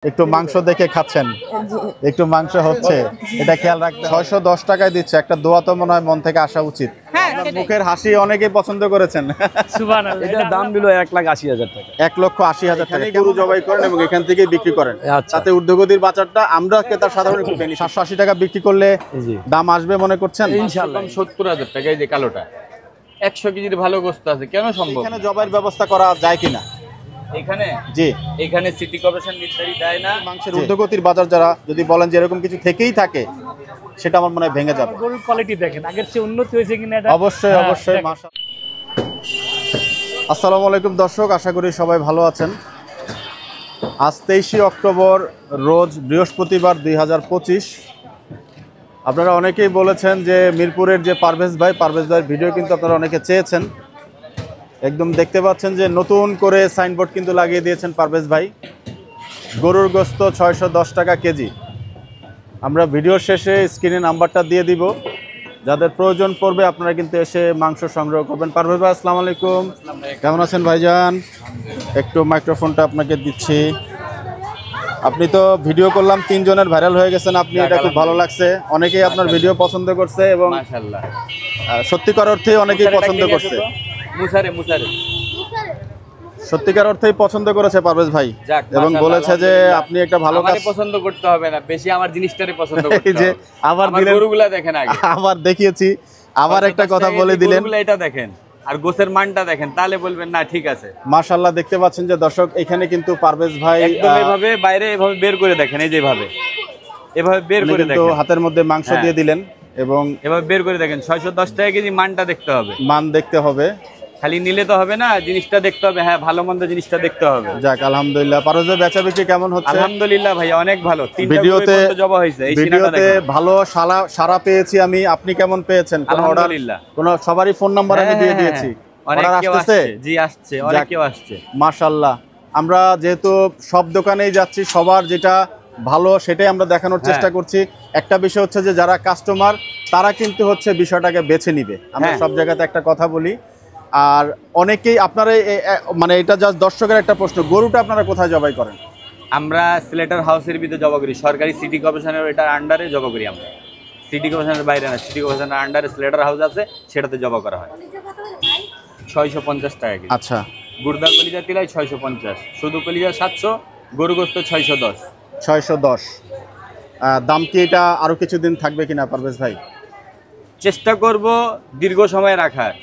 একটু মাংস দেখে খাচ্ছেন, একটু মাংস হচ্ছে, এটা খেয়াল রাখতে। 610 টাকায় দিচ্ছে, একটা দোয়া তো মনে হয় মন থেকে আসা উচিত। মুখের হাসি অনেকেই পছন্দ করেছেন। এটার দাম দিল 1,80,000 টাকা। 1,80,000 টাকা গরু জবাই করেন এবং এখান থেকেই বিক্রি করেন। তাতে ঊর্ধ্বগতির বাজারটা আমরা ক্রেতা সাধারণ 780 টাকা বিক্রি করলে দাম আসবে মনে করছেন? ইনশাআল্লাহ 70,000 টাকা। এই যে কালোটা 100 কেজির ভালো গোশত আছে, কেন সম্ভব? এখানে জবাইয়ের ব্যবস্থা করা যায় কিনা? এখানে জি, এখানে সিটি কর্পোরেশন নির্ধারিত দেয় না। মাংসের ঊর্ধ্বগতির বাজার যারা যদি বলেন যে এরকম কিছু থেকেই থাকে, সেটা আমার মনে হয় ভেঙে যাবে। গরুর কোয়ালিটি দেখেন আগের চেয়ে উন্নতি হয়েছে কিনা এটা অবশ্যই অবশ্যই। আসসালামু আলাইকুম দর্শক, আশা করি সবাই ভালো আছেন। আজ 23শে অক্টোবর, রোজ বৃহস্পতিবার 2025। আপনারা অনেকেই বলেছেন যে মিরপুরের যে পারভেজ ভাইয়ের ভিডিও কিন্তু আপনারা অনেকে চেয়েছেন। একদম দেখতে পাচ্ছেন যে নতুন করে সাইনবোর্ড কিন্তু লাগিয়ে দিয়েছেন পারভেজ ভাই। গরুর গোশত 610 টাকা কেজি। আমরা ভিডিওর শেষে স্ক্রিনে নাম্বারটা দিয়ে দিব, যাদের প্রয়োজন পড়বে আপনারা কিন্তু এসে মাংস সংগ্রহ করবেন। পারভেজ ভাই আসসালামু আলাইকুম, কেমন আছেন ভাইজান? একটু মাইক্রোফোনটা আপনাকে দিচ্ছি। আপনি তো ভিডিও করলাম 3 জনের ভাইরাল হয়ে গেছেন আপনি, এটা খুব ভালো লাগছে। অনেকেই আপনার ভিডিও পছন্দ করছে এবং মাশাআল্লাহ সত্যিকার অর্থে অনেকেই পছন্দ করছে। মুসারে সত্যিকার অর্থেই পছন্দ করেছে পারভেজ ভাই এবং বলেছে যে আপনি একটা ভালো কাজ। আমারে পছন্দ করতে হবে না, বেশি আমার জিনিসটারে পছন্দ করতে হবে। যে আবার দিলেন, গরুগুলা দেখেন আগে, আবার দেখিয়েছি, আবার একটা কথা বলে দিলেন। গরুগুলা এটা দেখেন আর গোছের মানটা দেখেন, তাহলে বলবেন না ঠিক আছে। মাশাআল্লাহ, দেখতে পাচ্ছেন যে দর্শক এখানে কিন্তু পারভেজ ভাই একদম এভাবে বাইরে এভাবে বের করে দেখেন, এই যে এভাবে বের করে দেখেন, হাতের মধ্যে মাংস দিয়ে দিলেন এবং এভাবে বের করে দেখেন। 610 টাকা কেজি, মানটা দেখতে হবে, মান দেখতে হবে, খালি নিলে তো হবে না, জিনিসটা দেখতে হবে। হ্যাঁ, ভালো মন্দ জিনিসটা দেখতে হবে। যাক আলহামদুলিল্লাহ। পারভেজ ভাই বেচা বিক্রি কেমন হচ্ছে? আলহামদুলিল্লাহ ভাই, অনেক ভালো। ভিডিওতে জবা হয়েছে, এই ভিডিওতে ভালো সারা পেয়েছি আমি। আপনি কেমন পেয়েছেন? আলহামদুলিল্লাহ। কোন সবারই ফোন নাম্বার আমি দিয়ে দিয়েছি। অর্ডার আসছে? জি আসছে, অনেক কেউ আসছে। মাশাআল্লাহ। আমরা যেহেতু সব দোকানেই যাচ্ছি, সবার যেটা ভালো সেটাই আমরা দেখানোর চেষ্টা করছি। একটা বিষয় হচ্ছে যে যারা কাস্টমার তারা কিন্তু হচ্ছে বিষয়টাকে বেছে নিবে। আমরা সব জায়গাতে একটা কথা বলি। আর অনেকেই আপনারা মানে এটা জাস্ট দর্শকের একটা প্রশ্ন, গরুটা আপনারা কোথায় জবাই করেন? আমরা সিলেটের হাউসের ভিতরে জবা করি, সরকারি সিটি কর্পোরেশনের এটার আন্ডারে জবা করি আমরা। সিটি কর্পোরেশনের বাইরে না, সিটি কর্পোরেশনের আন্ডারে সিলেটের হাউস আছে, সেটাতে জবা করা হয়। 650 টাকা কেজি। আচ্ছা, গুড়দা কলিজা তিলাই 650, শুধু কলিজা 700, গরু গোশত 610। 610 দাম কি এটা আরো কিছুদিন থাকবে কিনা পারভেজ ভাই? চেষ্টা করব দীর্ঘ সময় রাখার,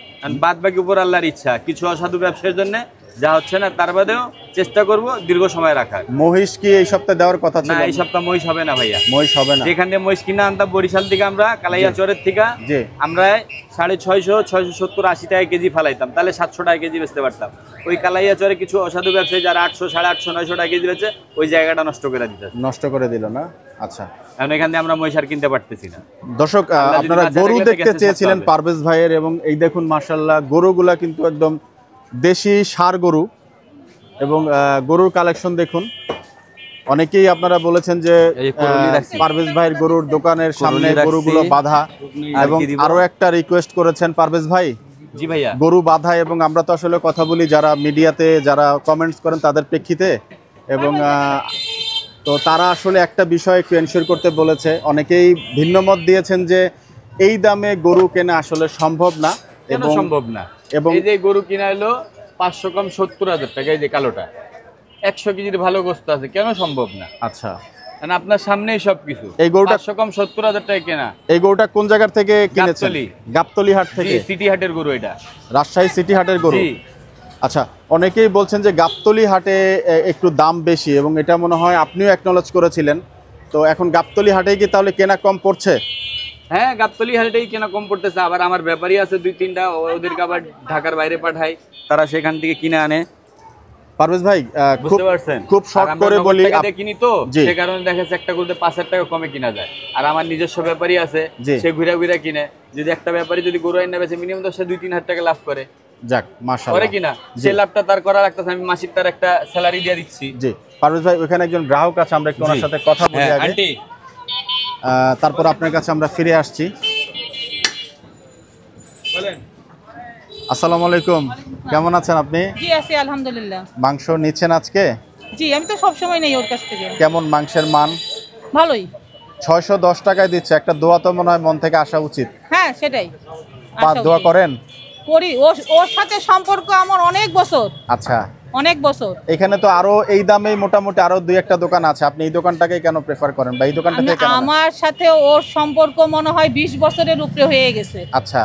বাদ বাকি উপর আল্লাহর ইচ্ছা। কিছু অসাধু ব্যবসার জন্য যা হচ্ছে না, তার বাদেও চেষ্টা করব দীর্ঘ সময় রাখার। মহিষ কি এই সপ্তাহে দেওয়ার কথা ছিল? না, এই সপ্তাহ মহিষ হবে না ভাইয়া, মহিষ হবে না। যেখান থেকে মহিষ কিনা আনতাম বরিশাল থেকে, আমরা কালাইয়া চরের থেকে, আমরা 650, 670, 80 টাকা কেজি ফালাইতাম, তাহলে 700 টাকা কেজি বেচতে পারতাম। ওই কালাইয়া চরে কিছু অসাধু ব্যবসায়ী যারা 800, 850, 900 টাকা কেজি বেচে, ওই জায়গাটা নষ্ট করে দিতে, নষ্ট করে দিল না। আচ্ছা, এখন এখান থেকে আমরা মহিষ আর কিনতে পারতেছি না। দর্শক আপনারা গরু দেখতে চেয়েছিলেন পারভেজ ভাইয়ের, এবং এই দেখুন মাশাআল্লাহ গরুগুলা কিন্তু একদম দেশি ষাঁড় গরু এবং গরুর কালেকশন দেখুন। অনেকেই আপনারা বলেছেন যে পারভেজ ভাইয়ের গরুর দোকানের সামনে গরুগুলো বাঁধা, এবং আরো একটা রিকোয়েস্ট করেছেন পারভেজ ভাই। জি ভাইয়া, গরু বাঁধা, এবং আমরা তো আসলে কথা বলি যারা মিডিয়াতে যারা কমেন্টস করেন তাদের প্রেক্ষিতে, এবং তো তারা আসলে একটা বিষয় একটু এনশিওর করতে বলেছে। অনেকেই ভিন্ন মত দিয়েছেন যে এই দামে গরু কেনা আসলে সম্ভব না, এবং সম্ভব না। এবং এই যে গরু কিনা হলো 500 কম 70,000 টাকা। এই যে কালোটা 100 কেজির ভালো গোশত আছে, কেন সম্ভব না? আচ্ছা, মানে আপনার সামনেই সবকিছু। এই গরুটা 500 কম 70,000 টাকা কেনা। এই গরুটা কোন জায়গা থেকে কিনেছেন? গাবতলী হাট থেকে। সিটি হাটের গরু এটা, রাজশাহী সিটি হাটের গরু। আচ্ছা, অনেকেই বলছেন যে গাবতলী হাটে একটু দাম বেশি, এবং এটা মনে হয় আপনিও অ্যাকনলেজ করেছিলেন। তো এখন গাবতলী হাটেই কি তাহলে কেনা কম পড়ছে? হ্যাঁ, গাবতলী হাটেই কেনা কম পড়তেছে। আবার আমার ব্যাপারী আছে 2-3টা, ওদেরকে আবার ঢাকার বাইরে পাঠাই, তারা সেখান থেকে কিনে আনে। পারভেজ ভাই বুঝতে পারছেন, খুব শর্ট করে বলি, কিনি তো সে কারণে দেখা যাচ্ছে একটা গরুতে 5,000 টাকা কমে কিনা যায়। আর আমার নিজস্ব ব্যাপারী আছে, সে ঘুরে ঘুরে কিনে। যদি একটা ব্যাপারী যদি গরু আইনা বেচে, মিনিমাম তো সে 2-3 হাজার টাকা লাভ করে। যাক মাশাআল্লাহ, করে কিনা সে লাভটা তার করা রাখতেছে, আমি মাসিক তার একটা স্যালারি দিয়ে দিচ্ছি। জি পারভেজ ভাই, ওখানে একজন গ্রাহক আছে, আমরা একটু ওনার সাথে কথা বলি আগে, আন্টি, তারপর আপনার কাছে আমরা ফিরে আসছি। বলেন। আসসালামু আলাইকুম, কেমন আছেন আপনি? জি আছি আলহামদুলিল্লাহ। মাংস নিচ্ছেন আজকে? জি, আমি তো সবসময় নেই ওর কাছ থেকে। কেমন মাংসের মান? ভালোই। 610 টাকায় দিচ্ছে, একটা দোয়া তো মনে হয় মন থেকে আসা উচিত। হ্যাঁ, সেটাই। দোয়া করেন? করি। ওর সাথে সম্পর্ক আমার অনেক বছর। আচ্ছা, অনেক বছর। এখানে তো আরো এই দামে মোটামুটি আরো 2-1টা দোকান আছে, আপনি এই দোকানটাকে কেন প্রেফার করেন বা এই দোকানটাকে কেন? আমার সাথে ওর সম্পর্ক মনে হয় 20 বছরের উপরে হয়ে গেছে। আচ্ছা,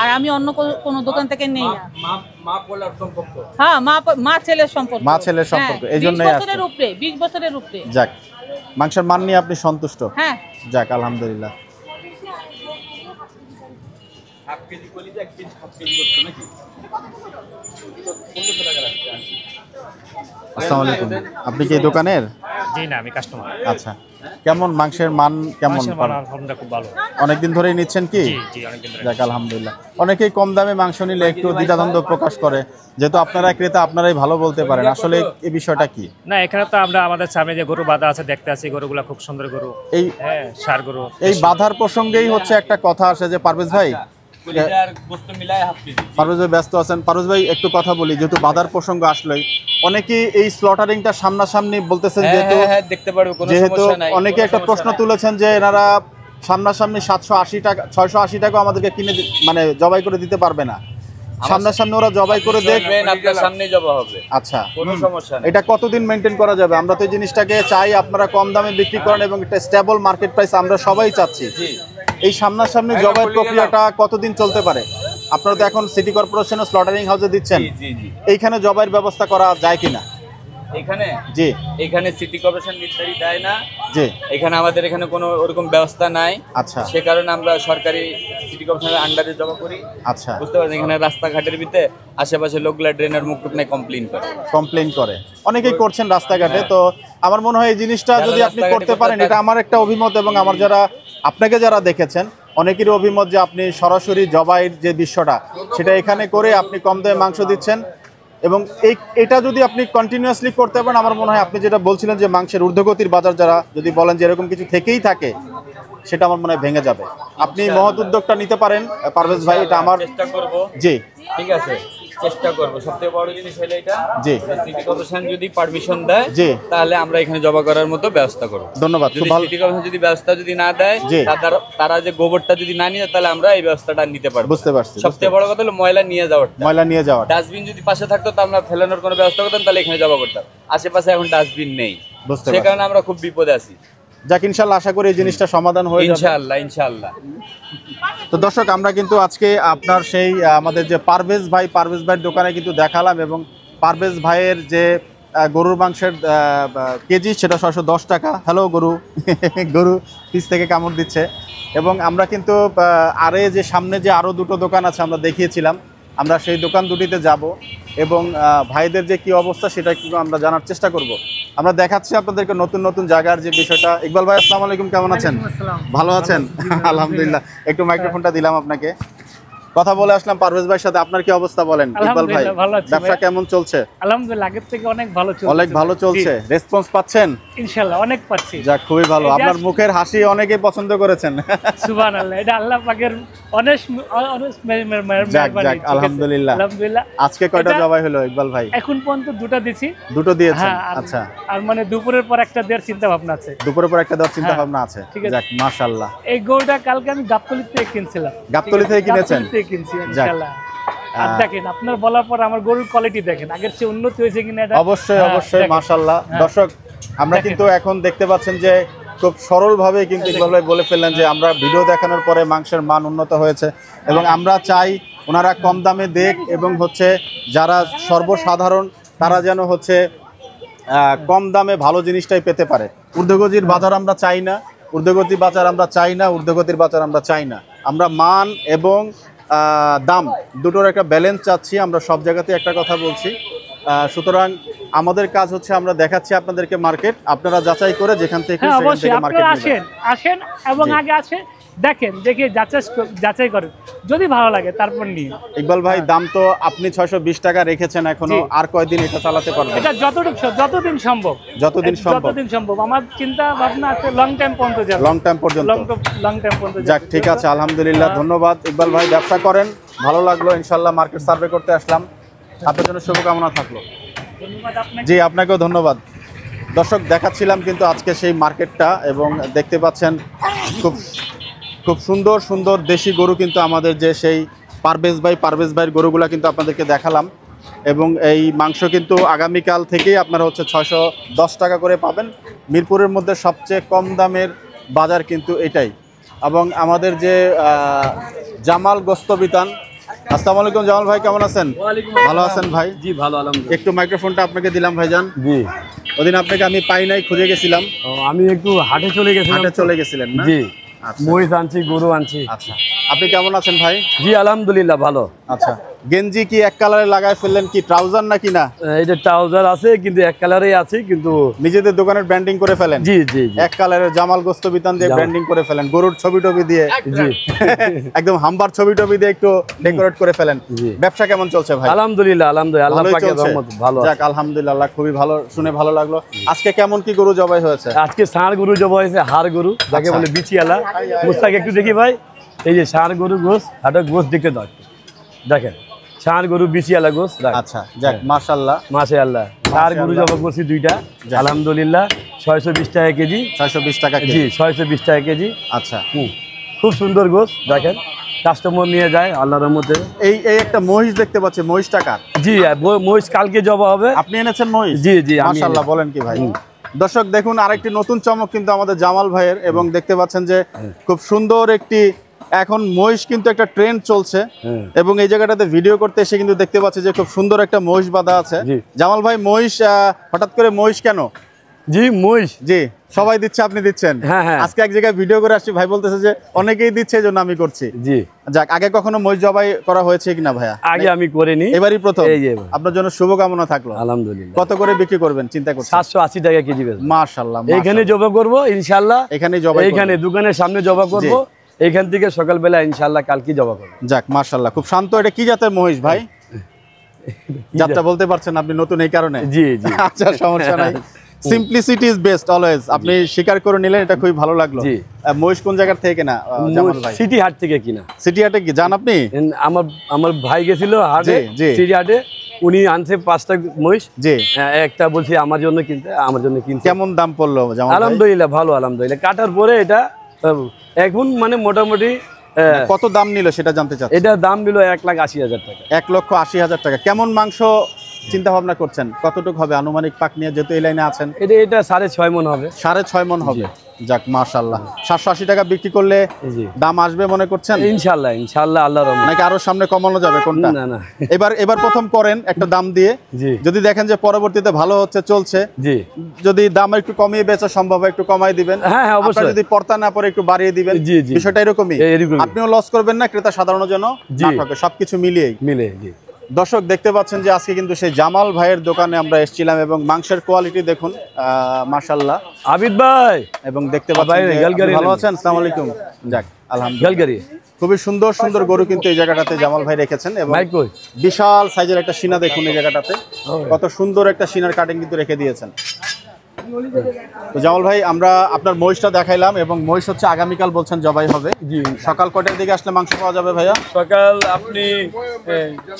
আর আমি অন্য কোনো দোকান থেকে নেই না। মা পোলার সম্পর্ক। হ্যাঁ, মা ছেলের সম্পর্ক। মা ছেলের সম্পর্ক, এই জন্যই 20 বছরের উপরে, 20 বছরের উপরে। যাক, মাংসের মান নিয়ে আপনি সন্তুষ্ট? হ্যাঁ। যাক, আলহামদুলিল্লাহ। হাফ কেজি কলিজা 1 কেজি হাফ কেজি করতে নাকি? 1500 টাকা রাখতে আসি। আসসালামু আলাইকুম, আপনি কি এই দোকানের? জি না, আমি কাস্টমার। আচ্ছা, কেমন মাংসের মান? কেমন? আলহামদুলিল্লাহ খুব ভালো। অনেকদিন ধরেই নিচ্ছেন কি? জি জি, অনেকদিন ধরে। যাক, আলহামদুলিল্লাহ। অনেকেই কম দামে মাংস নিলে একটু দ্বিধাদ্বন্দ্ব প্রকাশ করে, যেহেতু আপনারা ক্রেতা, আপনারাই ভালো বলতে পারেন আসলে এই বিষয়টা কি। না, এখানে তো আমরা আমাদের সামনে যে গরু বাঁধা আছে দেখতে আছি, গরুগুলা খুব সুন্দর গরু। এই ষাঁড় গরু। এই বাধার প্রসঙ্গেই হচ্ছে একটা কথা আসে যে পারভেজ ভাই, কলিজার গোশত মিলায় হাফ কেজি। পারভেজ ভাই ব্যস্ত আছেন, পারভেজ ভাই একটু কথা বলি, যেহেতু বাধার প্রসঙ্গ আসলোই, অনেকেই এই স্লটারিংটা সামনাসামনি বলতেছেন, যেহেতু দেখতে পারবো, কোনো যেহেতু সমস্যা নাই। অনেকে একটা প্রশ্ন তুলেছেন যে এনারা সামনাসামনি 780 টাকা 680 টাকা আমাদেরকে কিনে মানে জবাই করে দিতে পারবে না, সামনাসামনি ওরা জবাই করে দেখবেন, আপনার সামনেই জবা হবে। আচ্ছা, কোনো সমস্যা নাই। এটা কতদিন মেনটেন করা যাবে? আমরা তো এই জিনিসটাকে চাই আপনারা কম দামে বিক্রি করেন এবং একটা স্টেবল মার্কেট প্রাইস আমরা সবাই চাচ্ছি। এই সামনাসামনি জবাই প্রক্রিয়াটা কতদিন চলতে পারে? আপনারা তো এখন সিটি কর্পোরেশন ও স্লটারিং হাউসে দিচ্ছেন, জি জি। এইখানে জবাইয়ের ব্যবস্থা করা যায় কিনা? এখানে জি, এখানে সিটি কর্পোরেশন নির্ধারি দেয় না। জি, এখানে আমাদের এখানে কোনো ওরকম ব্যবস্থা নাই। আচ্ছা, সে কারণে আমরা সরকারি সিটি কর্পোরেশনের আন্ডারে জমা করি। আচ্ছা, বুঝতে পারছেন, এখানে রাস্তাঘাটের ভিতরে আশেপাশে লোকগুলা ড্রেনের মুখ টুক নাই কমপ্লেইন করে। অনেকেই করছেন রাস্তাঘাটে। তো আমার মনে হয় এই জিনিসটা যদি আপনি করতে পারেন, এটা আমার একটা অভিমত, এবং আমার যারা আপনাকে যারা দেখেছেন অনেকেরই অভিমত যে আপনি সরাসরি জবাইয়ের যে দৃশ্যটা সেটা এখানে করে আপনি কম দামে মাংস দিচ্ছেন, এবং এটা যদি আপনি কন্টিনিউয়াসলি করতে পারেন, আমার মনে হয় আপনি যেটা বলছিলেন যে মাংসের ঊর্ধ্বগতির বাজার যারা যদি বলেন যে এরকম কিছু থেকেই থাকে, সেটা আমার মনে হয় ভেঙে যাবে। আপনি মহৎ উদ্যোগটা নিতে পারেন পারভেজ ভাই, এটা আমার চেষ্টা করব। জি, ঠিক আছে, চেষ্টা করব। সবথেকে বড় জিনিস হলো এটা, জি, সিটি কর্পোরেশন যদি পারমিশন দেয়, জি, তাহলে আমরা এখানে জবা করার মতো ব্যবস্থা করব। ধন্যবাদ। যদি সিটি কর্পোরেশন যদি ব্যবস্থা যদি না দেয়, তারা যে গোবরটা যদি না নিয়ে, তাহলে আমরা এই ব্যবস্থাটা নিতে পারবো। বুঝতে পারছি। সবথেকে বড় কথা হলো ময়লা নিয়ে যাওয়া। ডাস্টবিন যদি পাশে থাকতো তো আমরা ফেলানোর কোনো ব্যবস্থা করতাম, তাহলে এখানে জবা করতাম। আশেপাশে এখন ডাস্টবিন নেই, সে কারণে আমরা খুব বিপদে আছি। যাক, ইনশাআল্লাহ আশা করি এই জিনিসটা সমাধান হয়ে যাবে ইনশাআল্লাহ, ইনশাআল্লাহ। তো দর্শক, আমরা কিন্তু আজকে আপনার সেই আমাদের যে পারভেজ ভাইয়ের দোকানে কিন্তু দেখালাম, এবং পারভেজ ভাইয়ের যে গরুর মাংসের কেজি সেটা 610 টাকা। হ্যালো গরু গরু পিস থেকে কামড় দিচ্ছে। এবং আমরা কিন্তু আরে যে সামনে যে আরও দুটো দোকান আছে আমরা দেখিয়েছিলাম, আমরা সেই দোকান দুটিতে যাব এবং ভাইদের যে কি অবস্থা সেটা কিন্তু আমরা জানার চেষ্টা করব। আমরা দেখাচ্ছি আপনাদেরকে নতুন নতুন জায়গার যে বিষয়টা। ইকবাল ভাই, আসসালামু আলাইকুম, কেমন আছেন? ভালো আছেন? আলহামদুলিল্লাহ। একটু মাইক্রোফোনটা দিলাম আপনাকে, কথা বলে আসলাম পারভেজ ভাইয়ের সাথে। আপনার কি অবস্থা বলেন ইকবাল ভাই? ব্যবসা কেমন চলছে? আলহামদুলিল্লাহ, আগের থেকে অনেক ভালো চলছে। অনেক ভালো চলছে। রেসপন্স পাচ্ছেন? ইনশাআল্লাহ অনেক পাচ্ছি। যাক, খুবই ভালো। আপনার মুখের হাসি অনেকেই পছন্দ করেছেন। সুবহানাল্লাহ, এটা আল্লাহ পাকের অনেক যাক যাক, আলহামদুলিল্লাহ। আলহামদুলিল্লাহ। আজকে কয়টা জবাই হলো ইকবাল ভাই? এখন পর্যন্ত দুটো দিছি। দুটো দিয়েছেন? আচ্ছা। আর মানে দুপুরের পর একটা দেওয়ার চিন্তা ভাবনা আছে। দুপুরের পর একটা দেওয়ার চিন্তা ভাবনা আছে। যাক, মাশাআল্লাহ। এই গরুটা কালকে আমি গাবতলী থেকে কিনছিলাম। গাবতলী থেকে কিনেছেন? গাবতলী থেকে কিনছি ইনশাআল্লাহ। আর দেখেন, আপনার বলার পর আমার গরুর কোয়ালিটি দেখেন, আগের চেয়ে উন্নতি হয়েছে কিনা এটা অবশ্যই অবশ্যই মাশাআল্লাহ। দর্শক, আমরা কিন্তু এখন দেখতে পাচ্ছেন যে খুব সরলভাবে কিন্তু ইকবাল ভাই বলে ফেললেন যে আমরা ভিডিও দেখানোর পরে মাংসের মান উন্নত হয়েছে, এবং আমরা চাই ওনারা কম দামে দেখ, এবং হচ্ছে যারা সর্বসাধারণ তারা যেন হচ্ছে কম দামে ভালো জিনিসটাই পেতে পারে। ঊর্ধ্বগতির বাজার আমরা চাই না, ঊর্ধ্বগতির বাজার আমরা চাই না। আমরা মান এবং দাম দুটোর একটা ব্যালেন্স চাচ্ছি। আমরা সব জায়গাতে একটা কথা বলছি। সুতরাং আমাদের কাজ হচ্ছে আমরা দেখাচ্ছি আপনাদেরকে মার্কেট, আপনারা যাচাই করে যেখান থেকে আসেন এবং আগে আসেন, দেখেন, দেখে যাচাই করেন, যদি ভালো লাগে তারপর নিন। ইকবাল ভাই, দাম তো আপনি 620 টাকা রেখেছেন, এখনো আর কয়দিন এটা চালাতে পারবেন? এটা যতদিন সম্ভব। আমার চিন্তা ভাবনা আছে লং টাইম পর্যন্ত। যাক, ঠিক আছে, আলহামদুলিল্লাহ, ধন্যবাদ ইকবাল ভাই। ব্যবসা করেন, ভালো লাগলো। ইনশাল্লাহ মার্কেট সার্ভে করতে আসলাম, আপনার জন্য শুভকামনা থাকলো। ধন্যবাদ আপনাকে। জি, আপনাকেও ধন্যবাদ। দর্শক, দেখাচ্ছিলাম কিন্তু আজকে সেই মার্কেটটা, এবং দেখতে পাচ্ছেন খুব খুব সুন্দর সুন্দর দেশি গরু কিন্তু আমাদের যে সেই পারভেজ ভাইয়ের গরুগুলা কিন্তু আপনাদেরকে দেখালাম। এবং এই মাংস কিন্তু আগামীকাল থেকেই আপনারা হচ্ছে 610 টাকা করে পাবেন। মিরপুরের মধ্যে সবচেয়ে কম দামের বাজার কিন্তু এটাই। এবং আমাদের যে জামাল গোস্ত বিতান, আসসালামু আলাইকুম জামাল ভাই, কেমন আছেন? ভালো আছেন ভাই? জি ভালো, আলহামদুলিল্লাহ। একটু মাইক্রোফোনটা আপনাকে দিলাম ভাইজান। জি, ওদিন আপনাকে আমি পাই নাই, খুঁজে গেছিলাম। আমি একটু হাটে চলে গেছিলাম। হাটে চলে গেছিলেন না? জি, আচ্ছা মহিষ আনছি, গরু আনছি। আচ্ছা, আপনি কেমন আছেন ভাই? জি আলহামদুলিল্লাহ ভালো। আচ্ছা, গেঞ্জি কি এক কালারে লাগায় ফেললেন, কি ট্রাউজার নাকি না? এটা ট্রাউজার আছে কিন্তু এক কালারেই আছে, কিন্তু নিজেদের দোকানের ব্র্যান্ডিং করে ফেলেন? জি জি জি এক কালারের জামাল গোস্ত বিতান দিয়ে ব্র্যান্ডিং করে ফেলেন, গরুর ছবি টবি দিয়ে, জি একদম হাম্বার ছবি টবি দিয়ে একটু ডেকোরেট করে ফেলেন। জি। ব্যবসা কেমন চলছে ভাই? আলহামদুলিল্লাহ আলহামদুলিল্লাহ, আল্লাহ ভালোই পাকের চলছে? রহমত ভালো আছে। যাক আলহামদুলিল্লাহ, খুবই ভালো, শুনে ভালো লাগলো। আজকে কেমন কি গরু জবাই হয়েছে? আজকে ষাঁড় গরু জবা হয়েছে, হাড় গরু যাকে আচ্ছা। বলে বিচিয়ালা। গোস্তাকে একটু দেখি ভাই, এই যে ষাঁড় গরু গোস, হাটা গোস দেখতে দাও একটু। দেখেন ষাঁড় গরু বিচিয়ালা গোস। আচ্ছা, যাক মাশাআল্লাহ, মাশাআল্লাহ। ষাঁড় গরু জবা করছি দুইটা, যাক। আলহামদুলিল্লাহ 620 টাকা কেজি। 620 টাকা জি কেজি। 620 টাকা কেজি। আচ্ছা, খুব সুন্দর গোস, দেখেন কাস্টমার নিয়ে যায় আল্লাহর রহমতে। এই এই একটা মহিষ দেখতে পাচ্ছি, মহিষ টাকার জি, মহিষ কালকে জবা হবে। আপনি এনেছেন মহিষ? জি জি, আমি মাশাআল্লাহ, বলেন কি ভাই। দর্শক দেখুন, আরেকটি নতুন চমক কিন্তু আমাদের জামাল ভাইয়ের, এবং দেখতে পাচ্ছেন যে খুব সুন্দর একটি, এখন মহিষ কিন্তু একটা ট্রেন্ড চলছে, হ্যাঁ। এবং এই জায়গাটাতে ভিডিও করতে এসে কিন্তু দেখতে পাচ্ছি যে খুব সুন্দর একটা মহিষ বাঁধা আছে। জি। জামাল ভাই, মহিষ হঠাৎ করে মহিষ কেন? জি মহিষ, জি, সবাই দিচ্ছে, আপনি দিচ্ছেন? হ্যাঁ, হ্যাঁ। আজকে এক জায়গায় ভিডিও করে আসছি, ভাই বলতেছে যে অনেকেই দিচ্ছে, এই জন্য আমি করছি। জি যাক, আগে কখনো মহিষ জবাই করা হয়েছে কিনা ভাইয়া? আগে আমি করিনি, এবারই প্রথম? এই যে এবার। আপনার জন্য শুভকামনা থাকলো। আলহামদুলিল্লাহ। কত করে বিক্রি করবেন চিন্তা করছেন? 780 টাকা কেজি বেচবো। মাশাআল্লাহ, এইখানে জবা করবো ইনশাআল্লাহ, এখানেই জবাই করবেন? এইখানে দোকানের সামনে জবা করবো, এইখান থেকে সকালবেলা ইনশাআল্লাহ কালকে জবা করবো। যাক মাশাআল্লাহ, খুব শান্ত। এটা কি জাতের মহিষ ভাই? জাতটা বলতে পারছেন আপনি নতুন এই কারণে? জি জি আচ্ছা, সমস্যা নাই। Simplicity is best always. আপনি স্বীকার করে নিলেন, এটা খুবই ভালো লাগলো। জি। মহিষ কোন জায়গা থেকে কেনা জামাল ভাই? সিটি হাট থেকে কিনা। সিটি হাটে কি যান আপনি? আমার আমার ভাই গেছিল হাটে, জি, জি। সিটি হাটে, উনি আনছে 5টা মহিষ। জি। একটা বলছি আমার জন্য কিনতে, আমার জন্য কিনতে। কেমন দাম পড়লো জামাল ভাই? আলহামদুলিল্লাহ ভালো, আলহামদুলিল্লাহ। কাটার পরে এটা এখন মানে মোটামুটি কত দাম নিল সেটা জানতে চাচ্ছি। এটা দাম দিল 1,80,000 টাকা। 1,80,000 টাকা। কেমন মাংস চিন্তা ভাবনা করছেন? কতটুকু হবে আনুমানিক, পাক নিয়ে যেহেতু এই লাইনে আছেন? এটা 6.5 মণ হবে। 6.5 মণ হবে। যাক মাশাআল্লাহ। 780 টাকা বিক্রি করলে জি দাম আসবে মনে করছেন? ইনশাআল্লাহ ইনশাআল্লাহ, আল্লাহর রহমতে। নাকি আরো সামনে কমানো যাবে কোনটা? না না, এবার প্রথম করেন একটা দাম দিয়ে, জি যদি দেখেন যে পরবর্তীতে ভালো হচ্ছে, চলছে, জি যদি দাম একটু কমিয়ে বেচা সম্ভব হয় একটু কমাই দিবেন। হ্যাঁ, হ্যাঁ, অবশ্যই। আপনার যদি পড়তা না পড়ে একটু বাড়িয়ে দিবেন। জি, জি। বিষয়টা এরকমই। এরকমই। আপনিও লস করবেন না, ক্রেতা সাধারণের জন্য জি। না ঠকে, সবকিছু মিলিয়েই। মিলে। জি দর্শক দেখতে পাচ্ছেন যে আজকে কিন্তু সেই জামাল ভাইয়ের দোকানে আমরা এসেছিলাম, এবং মাংসের কোয়ালিটি দেখুন মাশাআল্লাহ। আবিদ ভাই, এবং দেখতে পাচ্ছেন ভাই, যে গালগাড়ি আপনি ভালো নেন। আছেন? আসসালামু আলাইকুম। যাক আলহামদুলিল্লাহ, গালগাড়ি খুবই সুন্দর সুন্দর গরু কিন্তু এই জায়গাটাতে জামাল ভাই রেখেছেন, এবং ভাই কই? বিশাল সাইজের একটা সিনা দেখুন এই জায়গাটাতে, কত সুন্দর একটা সিনার কাটিং কিন্তু রেখে দিয়েছেন। তো জামাল ভাই, আমরা আপনার মহিষটা দেখাইলাম, এবং মহিষ হচ্ছে আগামীকাল বলছেন জবাই হবে। জি সকাল কটার দিকে আসলে মাংস পাওয়া যাবে ভাইয়া? সকাল আপনি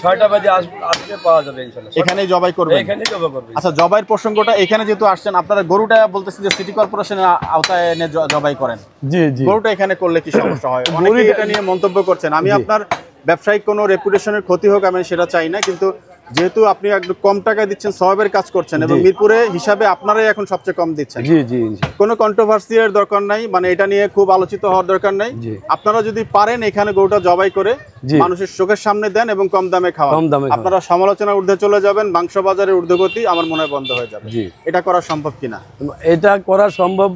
6টা বাজে আসলে পাওয়া যাবে ইনশাআল্লাহ। এখানেই জবাই করবেন? এখানেই জবা করবে। আচ্ছা, জবাইয়ের প্রসঙ্গটা এখানে যেহেতু আসছেন, আপনারা গরুটা বলতেছেন যে সিটি কর্পোরেশনের আওতায় এনে জবাই করেন, জি জি গরুটা এখানে করলে কি সমস্যা হয়? অনেকেই এটা নিয়ে মন্তব্য করছেন। আমি আপনার ব্যবসায়িক কোনো রেপুটেশনের ক্ষতি হোক, আমি সেটা চাই না, কিন্তু যেহেতু আপনি একটু কম টাকায় দিচ্ছেন, সওয়াবের কাজ করছেন, এবং মিরপুরে হিসাবে আপনারাই এখন সবচেয়ে কম দিচ্ছেন। জি জি ইনশাআল্লাহ। কোনো কন্ট্রোভার্সির দরকার নাই, মানে এটা নিয়ে খুব আলোচিত হওয়ার দরকার নাই। জি। আপনারা যদি পারেন এখানে গরুটা জবাই করে জি। মানুষের চোখের সামনে দেন এবং কম দামে খাওয়ান, কম দামে খাওয়ান। আপনারা সমালোচনার ঊর্ধ্বে চলে যাবেন, মাংস বাজারের ঊর্ধ্বগতি আমার মনে হয় বন্ধ হয়ে যাবে। জি। এটা করা সম্ভব কিনা? এটা করা সম্ভব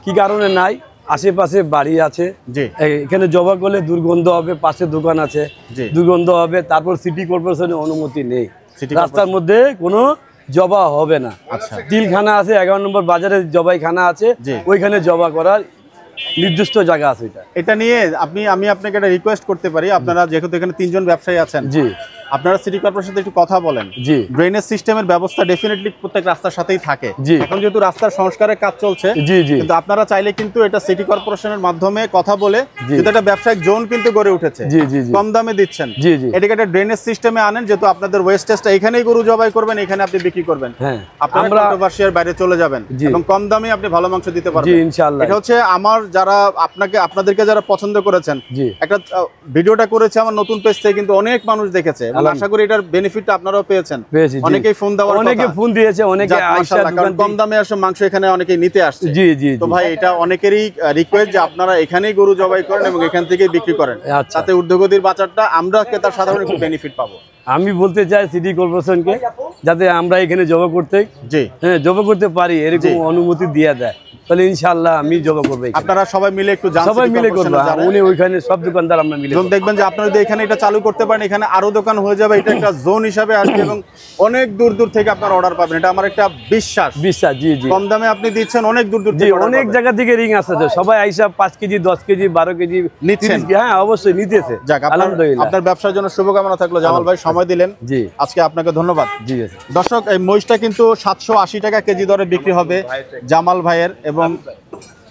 কি কারণে নাই, আশেপাশে বাড়ি আছে, জি। এখানে জবা করলে দুর্গন্ধ হবে, পাশে দোকান আছে, জি। দুর্গন্ধ হবে। তারপর সিটি কর্পোরেশনের অনুমতি নেই, সিটি রাস্তার মধ্যে কোনো জবা হবে না। আচ্ছা। তিলখানা আছে, 11 নম্বর বাজারে জবাইখানা আছে, জি। ওইখানে জবা করার নির্দিষ্ট জায়গা আছে। এটা এটা নিয়ে আমি আপনাকে একটা রিকোয়েস্ট করতে পারি, আপনারা যেহেতু এখানে 3 জন ব্যবসায়ী আছেন, জি আপনারা সিটি কর্পোরেশন একটু কথা বলেন। জি। ড্রেনেজ সিস্টেমের ব্যবস্থা ডেফিনেটলি প্রত্যেক রাস্তার সাথেই থাকে। জি। এখন যেহেতু রাস্তার সংস্কারের কাজ চলছে, জি জি, কিন্তু আপনারা চাইলে কিন্তু এটা সিটি কর্পোরেশনের মাধ্যমে কথা বলে জি। যেটা একটা ব্যবসায়িক জোন কিন্তু গড়ে উঠেছে, জি জি জি, কম দামে দিচ্ছেন। জি জি, এটাকে একটা ড্রেনেজ সিস্টেমে আনেন, যেহেতু আপনাদের ওয়েস্টেজটা এখানেই গরু জবাই করবেন, এখানে আপনি বিক্রি করবেন, হ্যাঁ আপনারা আমরা কন্ট্রোভার্সিয়ার বাইরে চলে যাবেন জি। এবং কম দামে আপনি ভালো মাংস দিতে জি পারবেন। ইনশাআল্লাহ। এটা হচ্ছে আমার যারা আপনাদেরকে যারা পছন্দ করেছেন, জি। একটা ভিডিওটা করেছে আমার নতুন পেজ থেকে, কিন্তু অনেক মানুষ দেখেছে এবং আশা করি এটার বেনিফিটটা আপনারাও পেয়েছেন। পেয়েছি, জি। অনেকেই ফোন দেওয়ার কথা, অনেকে ফোন দিয়েছে, অনেকে যাক, আইসা মাশাআল্লাহ, কারণ দোকান কম দামে আসে মাংস এখানে অনেকেই নিতে আসছে। জি জি তো জি, ভাই এটা অনেকেরই রিকোয়েস্ট যে আপনারা এখানেই গরু জবাই করেন এবং এখান থেকেই বিক্রি করেন, আচ্ছা। তাতে ঊর্ধ্বগতির বাজারটা আমরা ক্রেতার সাধারণ একটু বেনিফিট পাবো। আমি বলতে চাই সিটি কর্পোরেশনকে যাতে আমরা এখানে জব করতে, জি, হ্যাঁ জব করতে পারি এরকম জি। অনুমতি দিয়ে দেয়, তাহলে ইনশাআল্লাহ আমি জব করবো এখানে। আপনারা সবাই মিলে একটু জান, সবাই সিটি মিলে করবো, কর্পোরেশনে যারা। উনি ওইখানে সব দোকানদার আমরা মিলে এবং করবো। দেখবেন যে আপনারা যদি এখানে এটা চালু করতে পারেন, এখানে আরো দোকান হয়ে যাবে, এটা একটা জোন হিসাবে আসবে এবং অনেক দূর দূর থেকে আপনারা অর্ডার পাবেন, এটা আমার একটা বিশ্বাস। বিশ্বাস, জি জি কম দামে আপনি দিচ্ছেন, অনেক দূর দূর জি, থেকে order অনেক পাবেন। জায়গা থেকে রিং আসছে, সবাই আইসা 5 কেজি 10 কেজি 12 কেজি নিচ্ছেন? 30 হ্যাঁ অবশ্যই নিতেছে। যাক, আলহামদুলিল্লাহ। আপনার ব্যবসার জন্য শুভকামনা থাকলো। জামাল ভাই সময় দিলেন, জি আজকে আপনাকে ধন্যবাদ। জি আছে। দর্শক, এই মহিষটা কিন্তু 780 টাকা কেজি দরে বিক্রি হবে জামাল ভাইয়ের। এবং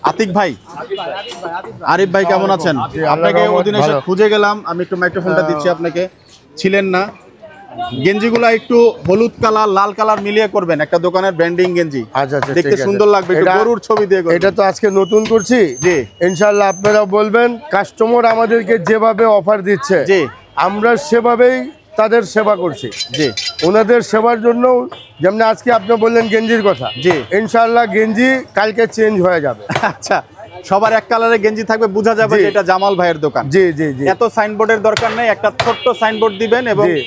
আতিক ভাই, আরিফ ভাই কেমন আছেন? আপনাকে ওদিন এসে খুঁজে গেলাম, আমি একটু মাইক্রোফোনটা দিচ্ছি আপনাকে, ছিলেন না। গেঞ্জিগুলা একটু হলুদ কালার লাল কালার মিলিয়ে করবেন, একটা দোকানের ব্র্যান্ডিং গেঞ্জি, আচ্ছা আচ্ছা, দেখতে ঠিক আছে। সুন্দর লাগবে, একটু এটা- গরুর ছবি দিয়ে করবেন। এটা তো আজকে নতুন করছি, জি ইনশাআল্লাহ আপনারা বলবেন, কাস্টমার আমাদেরকে যেভাবে অফার দিচ্ছে জি আমরা সেভাবেই তাদের সেবা করছি। জি ওনাদের সেবার জন্য, যেমন আজকে আপনি বললেন গেঞ্জির কথা, জি। ইনশাআল্লাহ গেঞ্জি কালকে চেঞ্জ হয়ে যাবে। আচ্ছা, সবার এক কালারের গেঞ্জি থাকবে, বোঝা যাবে জি। যে এটা জামাল ভাইয়ের দোকান। জি জি জি, এত সাইনবোর্ডের দরকার নেই, একটা ছোট্ট সাইনবোর্ড দিবেন এবং জি।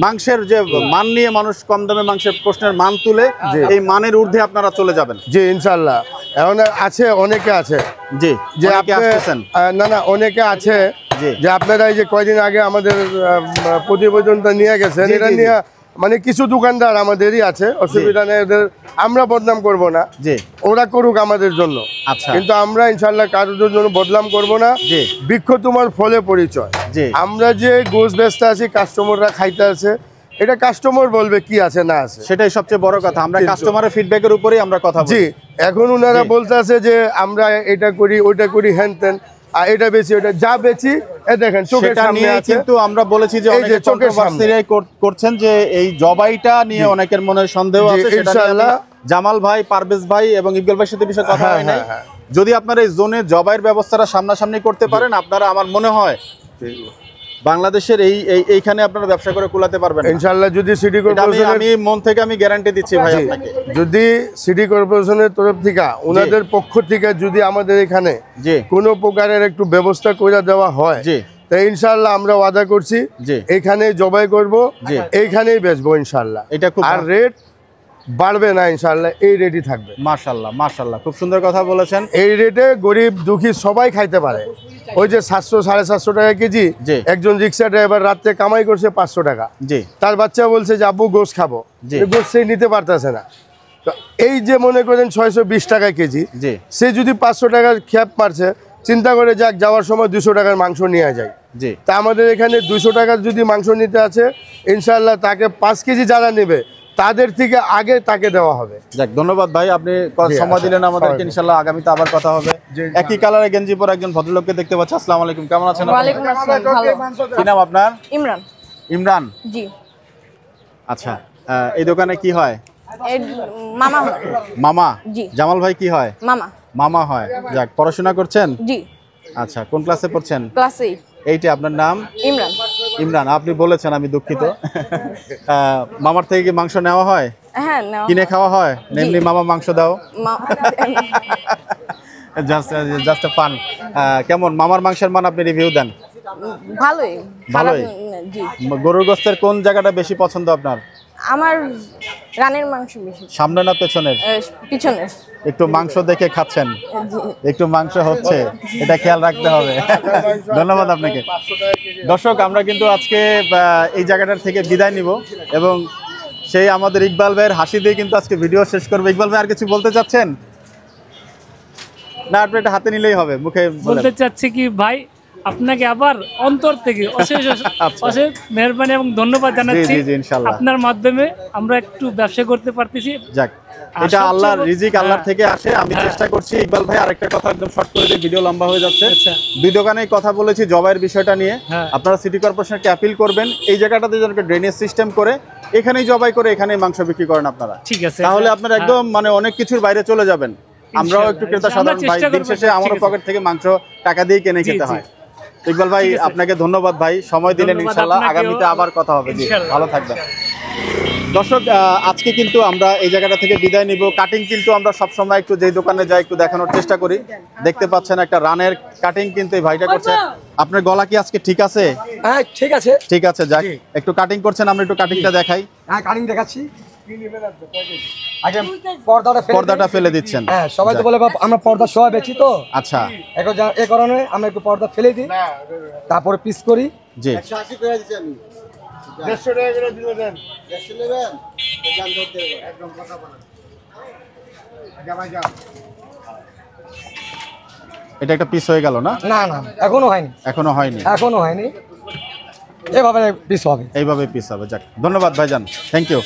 মাংসের যে মান নিয়ে মানুষ কম দামে মাংসের প্রশ্নের মান তুলে জি। এই মানের ঊর্ধ্বে আপনারা চলে যাবেন। জি ইনশাআল্লাহ। এখন আছে, অনেকে আছে জি, যে অনেকে আপনি আসতেছেন। না না, অনেকে আছে জি। যে আপনারা এই যে কয়দিন আগে আমাদের প্রতিবেদনটা নিয়ে গেছেন, জি, এটা জি, জি। নিয়ে মানে কিছু দোকানদার আমাদেরই আছে, অসুবিধা নেই, ওদের আমরা বদনাম করব না, জি ওরা করুক আমাদের জন্য, আচ্ছা, কিন্তু আমরা ইনশাআল্লাহ কারোর জন্য বদনাম করব না। জি বৃক্ষ তোমার ফলে পরিচয়। জি আমরা যে গোশ বেচতে আছি, কাস্টমাররা খাইতে আছে, এটা কাস্টমার বলবে কি আছে না আছে। সেটাই সবচেয়ে বড় কথা, আমরা কিন্তু- কাস্টমারের ফিডব্যাকের উপরেই আমরা কথা জি, বলি। এখন ওনারা জি। বলতে আছে যে আমরা এটা করি ওইটা করি হ্যান তেন, আর এটা বেচি ওটা, যা বেচি এ দেখেন চোখের সেটা সামনে নিয়ে আছে। কিন্তু আমরা বলেছি যে এই যে অনেকে চোখের কন্ট্রোভার্সি করছেন যে এই জবাইটা নিয়ে অনেকের মনে সন্দেহ জি, আছে, সেটা নিয়ে ইনশাআল্লাহ। আমি জামাল ভাই, পারভেজ ভাই এবং ইকবাল ভাইয়ের সাথে বিষয়ে কথা হ্যাঁ, হয় নাই। হ্যাঁ, যদি আপনারা এই জোনে জবাইয়ের ব্যবস্থাটা সামনাসামনি করতে পারেন, আপনারা আমার মনে হয় বাংলাদেশের এইখানে আপনারা ব্যবসা করে কুলাতে পারবেন না। ইনশাআল্লাহ যদি সিটি এটা কর্পোরেশনের, আমি মন থেকে আমি গ্যারান্টি দিচ্ছি ভাই জি, আপনাকে। যদি সিটি কর্পোরেশনের তরফ থেকে ওনাদের পক্ষ থেকে যদি আমাদের এখানে জি কোনো প্রকারের একটু ব্যবস্থা করে দেওয়া হয়, জি তাই ইনশাআল্লাহ আমরা ওয়াদা করছি জি এইখানে জবাই করব, জি। এইখানেই বেচবো ইনশাআল্লাহ। এটা খুব আর রেট বাড়বে না ইনশাআল্লাহ, এই রেটই থাকবে। মাশাআল্লাহ মাশাআল্লাহ, খুব সুন্দর কথা বলেছেন। এই রেটে গরিব দুঃখী সবাই খাইতে পারে। ওই যে 700 750 টাকা কেজি, জি। একজন রিক্সা ড্রাইভার রাত্রে কামাই করছে 500 টাকা, জি তার বাচ্চা বলছে যে আব্বু গোশ খাবো, জি। গোশ সে নিতে পারতেছে না। তো এই যে মনে করেন 620 টাকা কেজি, জি সে যদি 500 টাকার খ্যাপ মারছে, চিন্তা করে যাক যাওয়ার সময় 200 টাকার মাংস নিয়ে যায়। জি তা আমাদের এখানে 200 টাকার যদি মাংস নিতে আছে, ইনশাআল্লাহ তাকে 5 কেজি যারা নেবে তাদের থেকে আগে তাকে দেওয়া হবে। যাক, ধন্যবাদ ভাই, আপনি জি, সময় দিলেন আমাদেরকে। স্বাভাবিক। ইনশাআল্লাহ আগামীতে আবার কথা হবে। জি, একই কালারের গেঞ্জি পরে একজন ভদ্রলোককে দেখতে পাচ্ছি। আসসালামু আলাইকুম, কেমন আছেন আপনি? ওয়ালাইকুম আসসালাম, ভালো। কি নাম আপনার? ইমরান। ইমরান। জি। আচ্ছা, এই দোকানে কি হয়? এর মামা হয়। মামা। জি। জামাল ভাই কি হয়? মামা। মামা হয়। যাক, পড়াশোনা করছেন? জি। আচ্ছা, কোন ক্লাসে পড়ছেন? ক্লাস 8। এইটা। আপনার নাম? ইমরান। ইমরান। আপনি বলেছেন, আমি দুঃখিত। মামার থেকে কি মাংস নেওয়া হয়? হ্যাঁ, নাও। কিনে খাওয়া হয়? এমনি মামা মাংস দাও? Just fun. কেমন মামার মাংসের মান আপনি রিভিউ দেন? ভালোই। ভালোই? জি। গরুর গোস্তের কোন জায়গাটা বেশি পছন্দ আপনার? আমার রানের মাংস বেশি। সামনে না পেছনের? পিছনে। একটু মাংস দেখে খাচ্ছেন, জি। একটু মাংস হচ্ছে, এটা খেয়াল রাখতে হবে। ধন্যবাদ আপনাকে। দর্শক, আমরা কিন্তু আজকে এই জায়গাটার থেকে বিদায় নিব এবং সেই আমাদের ইকবাল ভাইয়ের হাসি দিয়ে কিন্তু আজকে ভিডিও শেষ করবো। ইকবাল ভাই আর কিছু বলতে চাচ্ছেন? না, আপনি এটা হাতে নিলেই হবে, মুখে বলেন। বলতে চাচ্ছি কি ভাই, আপনাকে আবার অন্তর থেকে অশেষ অশেষ মেহরবানি এবং ধন্যবাদ জানাচ্ছি। জি, জি, ইনশাআল্লাহ। আপনার মাধ্যমে আমরা একটু ব্যবসা করতে পারতেছি। যাক, আর এটা সবচেয়ে আল্লাহর বড়- রিজিক, আল্লাহর হ্যাঁ। থেকে আসে। আমি চেষ্টা করছি ইকবাল ভাই আরেকটা কথা একদম শর্ট করে দিয়ে, ভিডিও লম্বা হয়ে যাচ্ছে। আচ্ছা। দুই দোকানেই কথা বলেছি জবাইয়ের বিষয়টা নিয়ে। হ্যাঁ। আপনারা সিটি কর্পোরেশনকে অ্যাপিল করবেন এই জায়গাটাতে যেন একটা ড্রেনেজ সিস্টেম করে এখানেই জবাই করে এখানেই মাংস বিক্রি করেন আপনারা। ঠিক আছে। তাহলে আপনারা একদম মানে অনেক কিছুর বাইরে চলে যাবেন। আমরাও একটু ক্রেতা ইনশাআল্লাহ, সাধারণ ভাই, চেষ্টা দিন করবো। শেষে আমারও ঠিক আছে। পকেট থেকে মাংস টাকা দিয়ে কিনে জি, খেতে জি। হয়। ইকবাল ভাই, ঠিক আছে। আপনাকে ধন্যবাদ ভাই, সময় দিলেন। ধন্যবাদ ইনশাআল্লাহ আপনাকেও। আগামীতে আবার কথা হবে। জি, ইনশাআল্লাহ। ভালো থাকবেন। দর্শক, আজকে কিন্তু আমরা এই জায়গাটা থেকে বিদায় নিব। কাটিং কিন্তু আমরা সবসময় একটু যেই দোকানে যাই একটু দেখানোর চেষ্টা করি। দেখতে পাচ্ছেন একটা রানের কাটিং কিন্তু এই ভাইটা করছে। আপনার গলা কি আজকে ঠিক আছে? হ্যাঁ ঠিক আছে। ঠিক আছে, যাক, একটু কাটিং করছেন, আমরা একটু কাটিংটা দেখাই। হ্যাঁ কাটিং দেখাচ্ছি। আগে পর্দাটা ফেলে দিচ্ছেন। হ্যাঁ সবাই তো বলে আমরা পর্দা সবাই বেচি তো, আচ্ছা, এখন এ কারণে আমরা একটু পর্দা ফেলে দিই, তারপরে পিস করি। জি, 180 করে দিচ্ছেন, 150 টাকা করে দিলে দেন, 150 নেবেন জান ধরতে একদম কথা বলেন। জামাই যাও, এটা একটা পিস হয়ে গেল না? না না এখনো হয়নি, এখনো হয়নি, এখনো হয়নি, এভাবে পিস হবে। এইভাবে পিস হবে। যাক, ধন্যবাদ ভাইজান, থ্যাংক ইউ।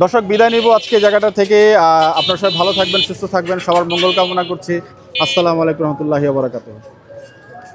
দর্শক, বিদায় নিব আজকে জায়গাটা থেকে। আপনারা সবাই ভালো থাকবেন, সুস্থ থাকবেন, সবার মঙ্গল কামনা করছি। আসসালামু আলাইকুম রহমতুল্লাহি ওয়া বারাকাতুহু।